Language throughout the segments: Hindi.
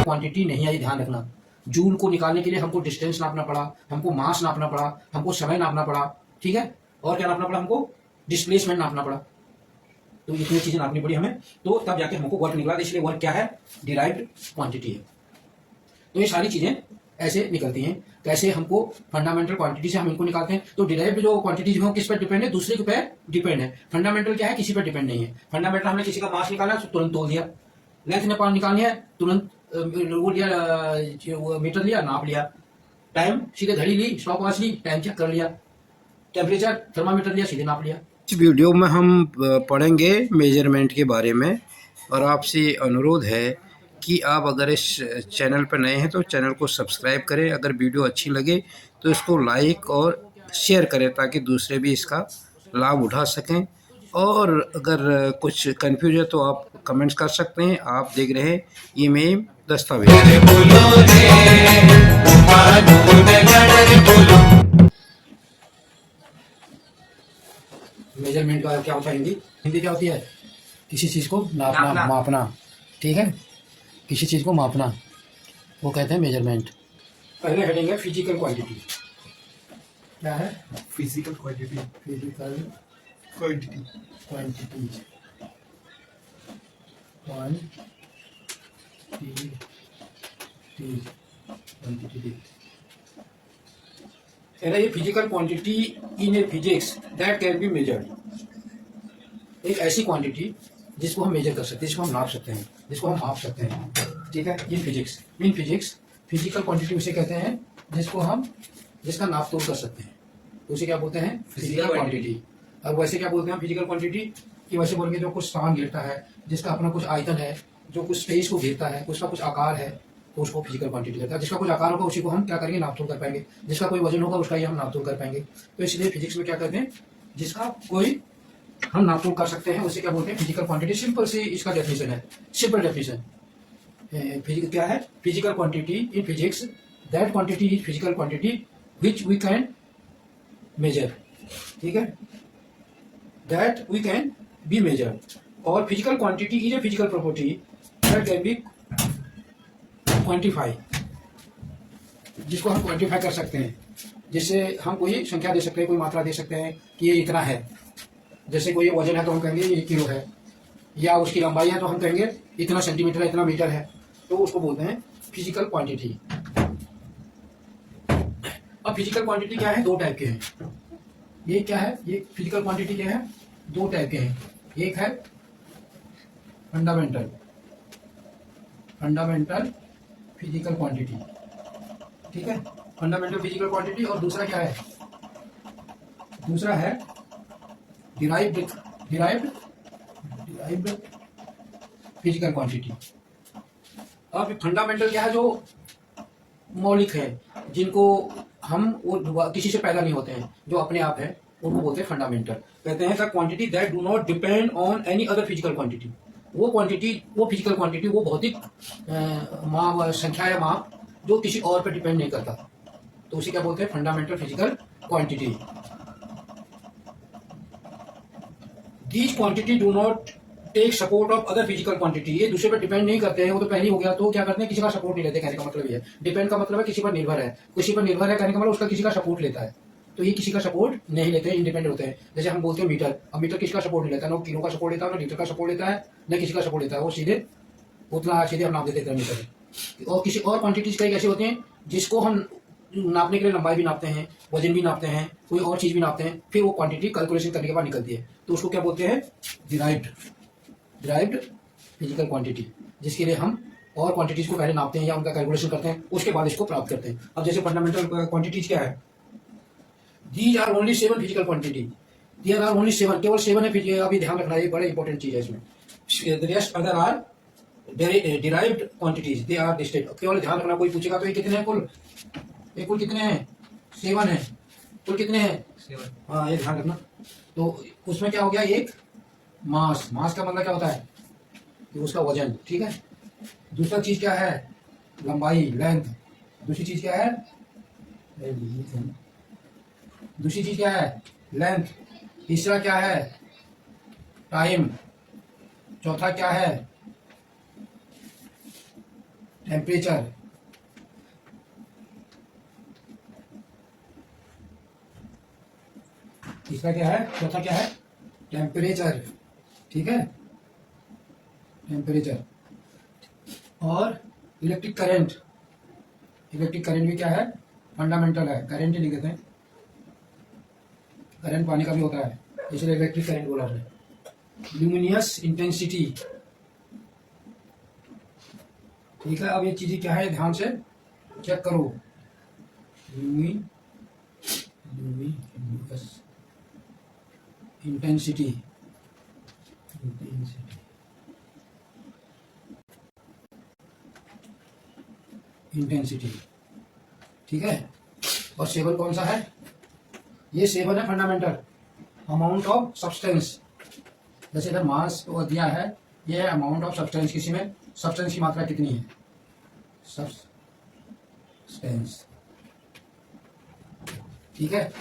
क्वांटिटी नहीं आई, ध्यान रखना। जूल को निकालने के लिए हमको डिस्टेंस नापना पड़ा, हमको मास नापना पड़ा, हमको समय नापना पड़ा, ठीक है, और क्या नापना पड़ा, हमको डिस्प्लेसमेंट नापना पड़ा। तो इतनी चीजें नापनी पड़ी हमें, तो तब जाके हमको वर्क निकला। इसलिए वर्क क्या है, डिराइव्ड क्वांटिटी है। तो ये सारी चीजें ऐसे निकलती हैं। कैसे हमको फंडामेंटल क्वांटिटी से हम इनको निकालते हैं। तो डिराइव्ड जो क्वांटिटीज हो किस पर डिपेंड है, दूसरे के पे डिपेंड है। फंडामेंटल क्या है, किसी पर डिपेंड नहीं है। फंडामेंटल हमने किसी का मास निकाला तो तुरंत तोल दिया, लेंथ नेपाल निकालनी है तुरंत वो लिया, मीटर लिया, नाप लिया, टाइम सीधे घड़ी ली, स्टॉप वॉच ली, टाइम चेक कर लिया, टेम्परेचर थर्मामीटर लिया, सीधे नाप लिया। इस वीडियो में हम पढ़ेंगे मेजरमेंट के बारे में, और आपसे अनुरोध है कि आप अगर इस चैनल पर नए हैं तो चैनल को सब्सक्राइब करें। अगर वीडियो अच्छी लगे तो इसको लाइक और शेयर करें ताकि दूसरे भी इसका लाभ उठा सकें। और अगर कुछ कंफ्यूज है तो आप कमेंट्स कर सकते हैं। आप देख रहे हैं ईमेल दस्तावेज। मेजरमेंट का क्या होता है, हिंदी क्या होती है, किसी चीज को नापना, मापना, ठीक है, किसी चीज को मापना, वो कहते हैं मेजरमेंट। पहले हेडिंग है फिजिकल क्वांटिटी। क्या है, physical quantity, physical quantity, quantity, quantity. ये physical quantity in a physics that can be measured. एक ऐसी क्वांटिटी जिसको हम मेजर कर सकते हैं, जिसको हम नाप सकते हैं, जिसको हम माप सकते हैं, ठीक है। इन फिजिक्स फिजिकल क्वांटिटी उसे कहते हैं जिसका नाप तोल कर सकते हैं, तो उसे क्या बोलते हैं, फिजिकल क्वांटिटी। अब वैसे क्या बोलते हैं फिजिकल क्वांटिटी की, वैसे बोलेंगे जो कुछ स्थान घेरता है, जिसका अपना कुछ आयतन है, जो कुछ स्पेस को घेरता है, उसका कुछ आकार है, तो उसको फिजिकल क्वांटिटी कहता है। जिसका कुछ आकार होगा उसी को हम क्या करेंगे, नापतोल कर पाएंगे। जिसका कोई वजन होगा उसका ही हम नापतोल कर पाएंगे। तो इसलिए फिजिक्स में क्या कहते हैं, जिसका कोई हम नापतोल कर सकते हैं उसे क्या बोलते हैं, फिजिकल क्वांटिटी। सिंपल सी इसका डेफिनेशन है, सिंपल डेफिनेशन क्या है, physical quantity in physics that quantity is physical quantity which we can measure, ठीक है, that we can be measure. और physical quantity is a physical property that can be quantify, जिसको हम क्वांटिफाई कर सकते हैं, जिससे हम कोई संख्या दे सकते हैं, कोई मात्रा दे सकते हैं कि ये इतना है। जैसे कोई वजन है तो हम कहेंगे ये किलो है, या उसकी लंबाई है तो हम कहेंगे इतना सेंटीमीटर है, इतना मीटर है, तो उसको बोलते हैं फिजिकल क्वांटिटी। अब फिजिकल क्वांटिटी क्या है, दो टाइप के हैं। ये क्या है, ये फिजिकल क्वांटिटी क्या है, दो टाइप के हैं। एक है फंडामेंटल फिजिकल क्वांटिटी, ठीक है, फंडामेंटल फिजिकल क्वांटिटी। और दूसरा क्या है, दूसरा है डिराइव्ड फिजिकल क्वांटिटी। अब फंडामेंटल क्या है, जो मौलिक है, जिनको हम वो किसी से पैदा नहीं होते हैं, जो अपने आप है, उनको बोलते हैं फंडामेंटल। कहते हैं the quantity that do not depend on any other physical quantity. वो क्वांटिटी, वो फिजिकल क्वांटिटी, वो भौतिक संख्या या माप जो किसी और पर डिपेंड नहीं करता, तो उसे क्या बोलते हैं, fundamental physical quantity. These quantity do not take support of other physical quantity. ये दूसरे पर डिपेंड नहीं करते हैं, वो तो पहले ही हो गया। तो क्या करते हैं, किसी का सपोर्ट नहीं लेते। कहने का मतलब ये है, डिपेंड का मतलब है किसी पर निर्भर है, किसी पर निर्भर है कहने का मतलब उसका किसी का सपोर्ट लेता है। तो ये किसी का सपोर्ट नहीं लेते हैं, इंडिपेंडेंट होते हैं। जैसे हम बोलते हैं मीटर, अब मीटर किसका सपोर्ट नहीं लेता, ना किलो का सपोर्ट लेता है, ना लीटर का सपोर्ट लेता है, न किसी का सपोर्ट लेता है, वो सीधे उतना सीधे हम नाप देते हैं मीटर। और किसी और क्वांटिटीज कई ऐसे होते हैं जिसको हम नापने के लिए लंबाई भी नापते हैं, वजन भी नापते हैं, कोई और चीज भी नापते हैं, फिर वो क्वांटिटी कैलकुलेशन करने के बाद निकलती है, तो उसको क्या बोलते हैं, डिराइव्ड फिजिकल क्वांटिटी, जिसके लिए हम और क्वांटिटीज को पहले नापते हैं या उनका कैलकुलेशन करते हैं, उसके बाद इसको प्राप्त करते हैं। अब जैसे फंडामेंटल क्वांटिटीज क्या है, these are only 7 physical quantity, there are only 7, केवल 7 है। अभी ध्यान रखना, ये बड़े इंपॉर्टेंट चीज है इसमें। The rest other are derived quantities, they are listed. केवल ध्यान रखना, कोई पूछेगा तो ये कितने हैं कुल, ये कुल कितने हैं, 7 है, कुल कितने हैं, 7। हाँ, ये ध्यान रखना। तो उसमें क्या हो गया, एक मास का मतलब क्या होता है कि उसका वजन, ठीक है। दूसरा चीज क्या है, लंबाई, लेंथ। दूसरी चीज क्या है, लेंथ। तीसरा क्या है, टाइम। चौथा क्या है? टेम्परेचर। तीसरा क्या है? चौथा क्या है? टेम्परेचर। ठीक है, टेम्परेचर। और इलेक्ट्रिक करंट। इलेक्ट्रिक करंट भी क्या है? फंडामेंटल है। करंट ही लिख देते हैं, करंट पानी का भी होता है, इसलिए इलेक्ट्रिक करंट बोला है। Luminous intensity. ठीक है, अब ये चीजें क्या है ध्यान से चेक करो। Luminous intensity. इंटेंसिटी। ठीक है, और सेवन कौन सा है? ये सेवन है फंडामेंटल। Amount of substance. जैसे इधर मास दिया है, ये है अमाउंट ऑफ सब्सटेंस। किसी में सब्सटेंस की मात्रा कितनी है? सब्सटेंस। ठीक है,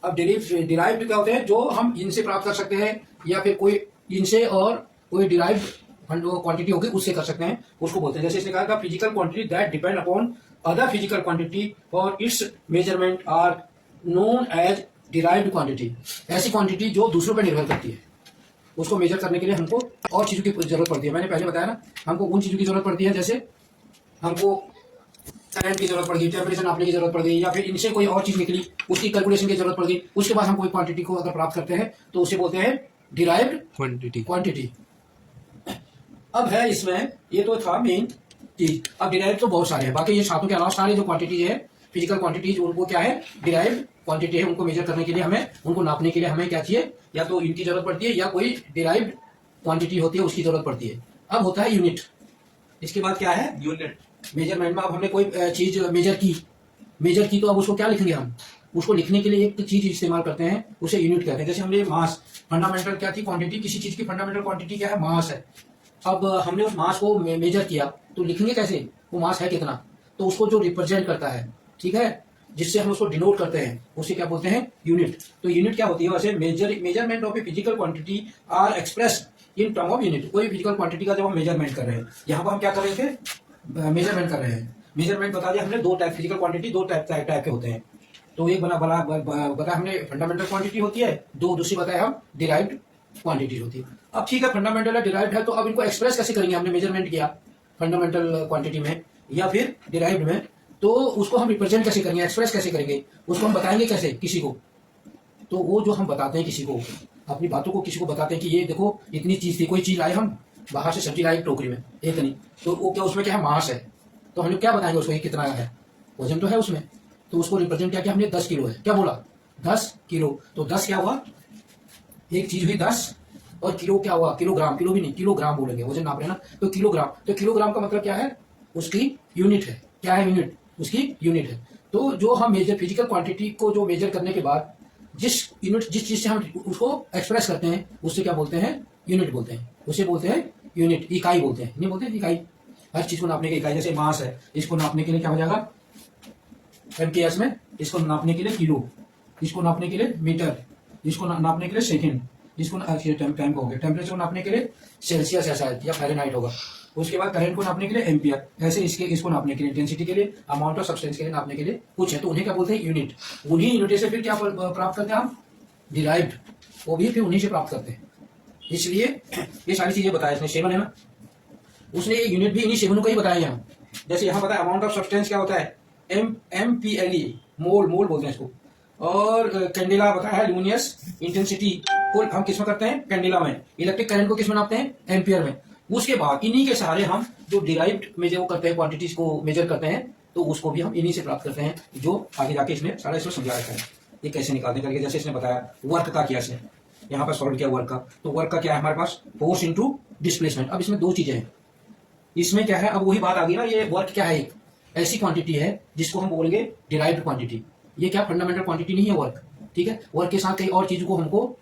अब डिराइव्ड क्या होते हैं? जो हम इनसे प्राप्त कर सकते हैं, या फिर कोई इनसे और कोई डिराइव्ड क्वांटिटी होगी उससे कर सकते हैं, उसको बोलते हैं। जैसे इसने कहा था physical quantity that depend upon other physical quantity for its measurement are known as derived quantity. ऐसी क्वांटिटी जो दूसरों पर निर्भर करती है, उसको मेजर करने के लिए हमको और चीजों की जरूरत पड़ती है। मैंने पहले बताया ना, हमको उन चीजों की जरूरत पड़ती है, जैसे हमको करंट की जरूरत पड़ गई, टेम्परेचर नापने की जरूरत पड़ गई, या फिर इनसे कोई और चीज निकली, उसकी कैलकुलेशन की जरूरत पड़ गई। उसके बाद हम कोई क्वांटिटी को अगर प्राप्त करते हैं तो उसे बोलते हैं डिराइव्ड क्वांटिटी। अब है इसमें, ये तो था मेन चीज। अब डिराइव्ड तो बहुत सारे हैं, बाकी ये सातों के अलावा सारे जो क्वांटिटीज है, फिजिकल क्वांटिटीज, उनको क्या है? डिराइव्ड क्वांटिटी है। उनको मेजर करने के लिए हमें, उनको नापने के लिए हमें क्या चाहिए? या तो इनकी जरूरत पड़ती है, या कोई डिराइव्ड क्वांटिटी होती है उसकी जरूरत पड़ती है। अब होता है यूनिट। इसके बाद क्या है? यूनिट। मेजरमेंट में अब हमने कोई चीज मेजर की तो अब उसको क्या लिखेंगे हम? उसको लिखने के लिए एक चीज इस्तेमाल करते हैं, उसे यूनिट कहते हैं। जैसे हमने मास, फंडामेंटल क्या थी क्वांटिटी? किसी चीज की फंडामेंटल क्वांटिटी क्या है? मास है। अब हमने उस मास को मेजर किया तो लिखेंगे कैसे? वो मास है कितना? तो उसको जो रिप्रेजेंट करता है, ठीक है, जिससे हम उसको डिनोट करते हैं, उसे क्या बोलते हैं? यूनिट। तो यूनिट क्या होती है? वैसे measurement of a physical quantity are express in term of unit. कोई फिजिकल क्वांटिटी का जब हम मेजरमेंट कर रहे हैं, यहाँ पर हम क्या कर रहे थे? मेजरमेंट कर रहे हैं। मेजरमेंट बता दिया हमने, दो टाइप फिजिकल क्वांटिटी, दो टाइप के होते हैं। तो एक बताया हमने फंडामेंटल क्वांटिटी होती है, दूसरी बताया हम डिराइव्ड क्वांटिटी होती है। अब ठीक है, फंडामेंटल है, डिराइव्ड है, तो अब इनको एक्सप्रेस कैसे करेंगे? हमने मेजरमेंट किया फंडामेंटल क्वांटिटी में या फिर डिराइव्ड में, तो उसको हम रिप्रेजेंट कैसे करेंगे? एक्सप्रेस कैसे करेंगे? उसको हम बताएंगे कैसे किसी को? तो वो जो हम बताते हैं किसी को, अपनी बातों को किसी को बताते हैं कि ये देखो इतनी चीज थी, कोई चीज लाए हम बाहर से, सब्जी लाई टोकरी में एक नहीं, तो वो क्या उसमें क्या है? मास है। तो हम क्या बताएंगे उसको? ये कितना है? वजन तो है उसमें। तो उसको रिप्रेजेंट क्या किया हमने? 10 किलो है। क्या बोला? 10 किलो। तो 10 क्या हुआ? एक चीज हुई 10, और किलो क्या हुआ? किलोग्राम। किलो भी नहीं, किलोग्राम बोलेंगे, वजन नाप रहे हैं ना, तो किलोग्राम। तो किलोग्राम का मतलब क्या है? उसकी यूनिट है। क्या है यूनिट? उसकी यूनिट है। तो जो हम मेजर फिजिकल क्वांटिटी को जो मेजर करने के बाद जिस चीज से हम उसको एक्सप्रेस करते हैं, उससे क्या बोलते हैं? यूनिट बोलते हैं। उसे बोलते हैं यूनिट, इकाई बोलते हैं। नहीं बोलते इकाई? हर चीज को नापने की इकाई। जैसे मास है, इसको नापने के लिए क्या हो जाएगा? MKS में। इसको नापने के लिए किलो, इसको नापने के लिए मीटर, इसको नापने के लिए सेकंड, इसको टाइम को हो गया। टेम्परेचर को नापने के लिए सेल्सियस ऐसा है या फ़ारेनहाइट होगा। उसके बाद करंट को नापने के लिए एम्पियर। ऐसे इसको नापने के लिए, इंटेंसिटी के लिए, अमाउंट ऑफ सब्सटेंस के लिए नापने के लिए कुछ है, तो उन्हें क्या बोलते हैं? यूनिट। उन्हीं यूनिट से फिर क्या प्राप्त करते हैं हम? डिराइव्ड। वो भी फिर उन्हीं से प्राप्त करते हैं। इसलिए ये सारी चीजें बताया इसने। सेवन है ना, उसने ये यूनिट भी इन्हीं सेवनों को ही बताया यहाँ। जैसे यहाँ बताया अमाउंट ऑफ सब्सटेंस क्या होता है? MPLE, मोल बोलते हैं इसको। और कैंडेला बताया है, ल्यूमिनियस इंटेंसिटी को हम किसमें करते हैं? कैंडेला में। इलेक्ट्रिक करंट को किसमें नापते हैं? एम्पियर में। उसके बाद इन्हीं के सहारे हम जो डिराइव्ड मेजर वो करते हैं, क्वांटिटीज को मेजर करते हैं, तो उसको भी हम इन्हीं से प्राप्त करते हैं, जो आगे जाके इसने सारा इसमें समझा रखा है ये कैसे निकालते करके। जैसे इसने बताया वर्क का किया, इसने यहाँ पर सॉल्व किया वर्क का। तो वर्क का क्या है हमारे पास? Force into displacement. अब इसमें दो चीजें हैं। इसमें क्या है? अब वही बात आ गई ना, ये वर्क क्या है? एक ऐसी क्वांटिटी है जिसको हम बोलेंगे डिराइव्ड क्वांटिटी। ये क्या फंडामेंटल क्वांटिटी नहीं है वर्क, ठीक है। वर्क के साथ कई और चीजों को हमको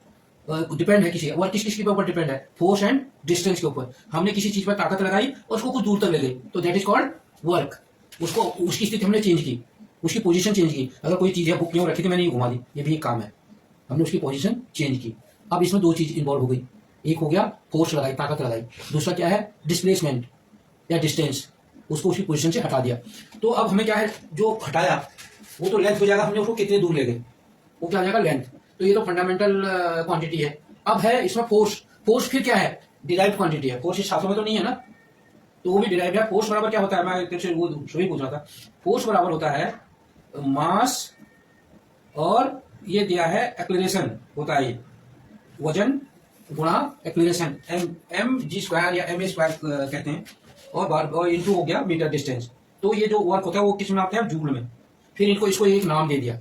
डिपेंड है किसी, वर्क किसके ऊपर डिपेंड है? फोर्स एंड डिस्टेंस के ऊपर। हमने किसी चीज पर ताकत लगाई और उसको कुछ दूर तक ले गई, तो दैट इज कॉल्ड वर्क। उसको उसकी स्थिति हमने चेंज की, उसकी पोजीशन चेंज की। अगर कोई चीज है बुक क्यों रखी थी, मैंने ये घुमा दी, ये भी एक काम है, हमने उसकी पोजीशन चेंज की। अब इसमें दो चीज इन्वॉल्व हो गई, एक हो गया फोर्स लगाई, ताकत लगाई, दूसरा क्या है डिस्प्लेसमेंट या डिस्टेंस, उसको उसकी पोजीशन से हटा दिया। तो अब हमें क्या है, जो हटाया वो तो लेंथ हो जाएगा, हमने उसको कितने दूर ले गए वो क्या हो जाएगा लेंथ। तो ये तो फंडामेंटल क्वांटिटी है। अब है इसमें फोर्स, फोर्स फिर क्या है डिराइव्ड क्वांटिटी है, फोर्स इस शास्त्रों में तो नहीं है ना, तो वो भी डिराइव्ड है। फोर्स बराबर क्या होता है, मैं तेरे से वो वही पूछ रहा था, फोर्स बराबर होता है मास और ये दिया है एक्लेरेशन होता है, ये वजन गुणा एक्लेरेशन, एम जी स्क्वायर या एम ए स्क्वायर कहते हैं, और इंटू हो गया मीटर डिस्टेंस। तो ये जो वर्क होता है वो किस में आते हैं, जूल में। फिर इनको इसको एक नाम दे दिया,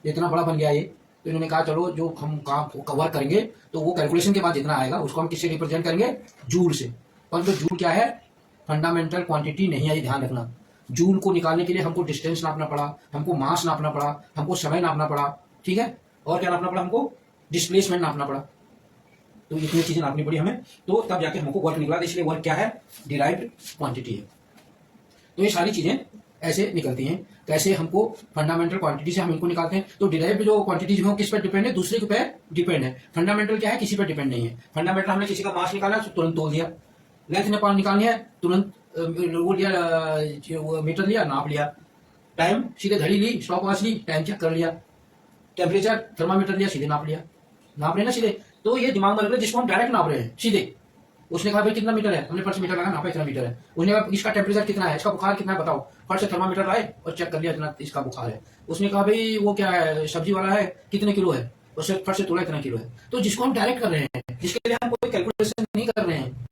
इतना बड़ा बन गया ये, तो इन्होंने कहा चलो जो हम काम वर्क करेंगे तो वो कैलकुलेशन के बाद जितना आएगा उसको हम किससे रिप्रेजेंट करेंगे, जूल से। और जो जूल क्या है फंडामेंटल क्वांटिटी नहीं है, ये ध्यान रखना। जूल को निकालने के लिए हमको डिस्टेंस नापना पड़ा, हमको मास नापना पड़ा, हमको समय नापना पड़ा, ठीक है, और क्या नापना पड़ा, हमको डिस्प्लेसमेंट नापना पड़ा। तो इतनी चीजें नापनी पड़ी हमें, तो तब जाके हमको वर्क निकला। इसलिए वर्क क्या है, डिराइव्ड क्वांटिटी है। तो ये सारी चीजें ऐसे निकलती हैं। कैसे हमको फंडामेंटल क्वांटिटी से हम इनको निकालते हैं। तो डिराइव्ड जो क्वांटिटीज हो किस पर डिपेंड है, दूसरे के पे डिपेंड है। फंडामेंटल क्या है, किसी पर डिपेंड नहीं है। फंडामेंटल हमने किसी का मास निकाला तो तुरंत तोल दिया, लेंथ नेपाल निकालनी है तुरंत वो लिया, मीटर लिया, नाप लिया, टाइम सीधे घड़ी ली, स्टॉप वॉच ली, टाइम चेक कर लिया, टेम्परेचर थर्मामीटर लिया, सीधे नाप लिया, नाप रहे ना सीधे। तो ये दिमाग में रख रहे जिसको हम डायरेक्ट नाप रहे हैं सीधे। उसने कहा भाई कितना मीटर है, हमने फर्स्ट मीटर लगा, नापा इतना मीटर है। उसने कहा इसका टेम्परेचर कितना है, इसका बुखार कितना है बताओ, फर्स्ट से थर्मामीटर लाए और चेक कर लिया इतना इसका बुखार है। उसने कहा भाई वो क्या है सब्जी वाला है कितने किलो है, उससे फर्स्ट से तोला इतना किलो है। तो जिसको हम डायरेक्ट कर रहे हैं, जिसके लिए हम कोई कैलकुलेशन नहीं कर रहे हैं,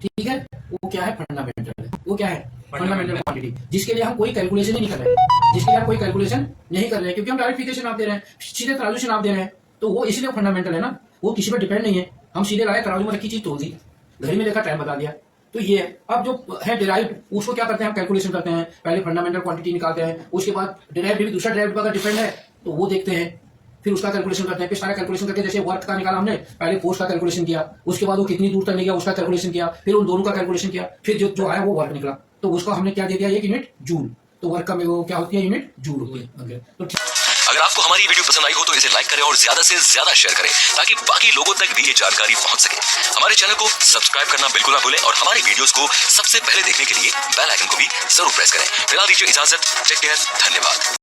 ठीक है, वो क्या है फंडामेंटल है। वो क्या है फंडामेंटल क्वांटिटी, जिसके लिए हम कोई कैलकुलेशन ही नहीं कर रहे हैं, जिसके लिए हम कोई कैलकुलेशन नहीं कर रहे हैं, क्योंकि हम डायरेक्ट फिगर से नाप दे रहे हैं, सीधे तराजू से नाप दे रहे हैं। तो वो इसलिए फंडामेंटल है ना, वो किसी पर डिपेंड नहीं है। हम सीधे लाए तराजू में रखी चीज तोल दी, घड़ी में देखा टाइम बता दिया। तो ये है। अब जो है डिराइव्ड उसको क्या करते हैं हम कैलकुलेशन करते हैं, पहले फंडामेंटल क्वांटिटी निकालते हैं, उसके बाद डिराइव्ड भी दूसरा डिराइव्ड पर अगर डिपेंड है तो वो देखते हैं, फिर उसका कैलकुलेशन करते हैं। फिर सारा कैलकुलेशन करके जैसे वर्क का निकाला हमने, पहले फोर्स का कैलकुलेशन किया, उसके बाद वो कितनी दूर तक ले गया उसका कैलकुलेशन किया, फिर उन दोनों का कैलकुलेशन किया, फिर जो आया वो वर्क निकला। तो उसको हमने क्या दे दिया, एक यूनिट जूल। तो वर्क का वो क्या होती है, यूनिट जूल होती है। तो अगर आपको हमारी वीडियो पसंद आई हो तो इसे लाइक करें और ज्यादा से ज्यादा शेयर करें ताकि बाकी लोगों तक भी ये जानकारी पहुंच सके। हमारे चैनल को सब्सक्राइब करना बिल्कुल ना भूलें और हमारी वीडियोस को सबसे पहले देखने के लिए बेल आइकन को भी जरूर प्रेस करें। फिलहाल दीजिए इजाजत, टेक केयर, धन्यवाद।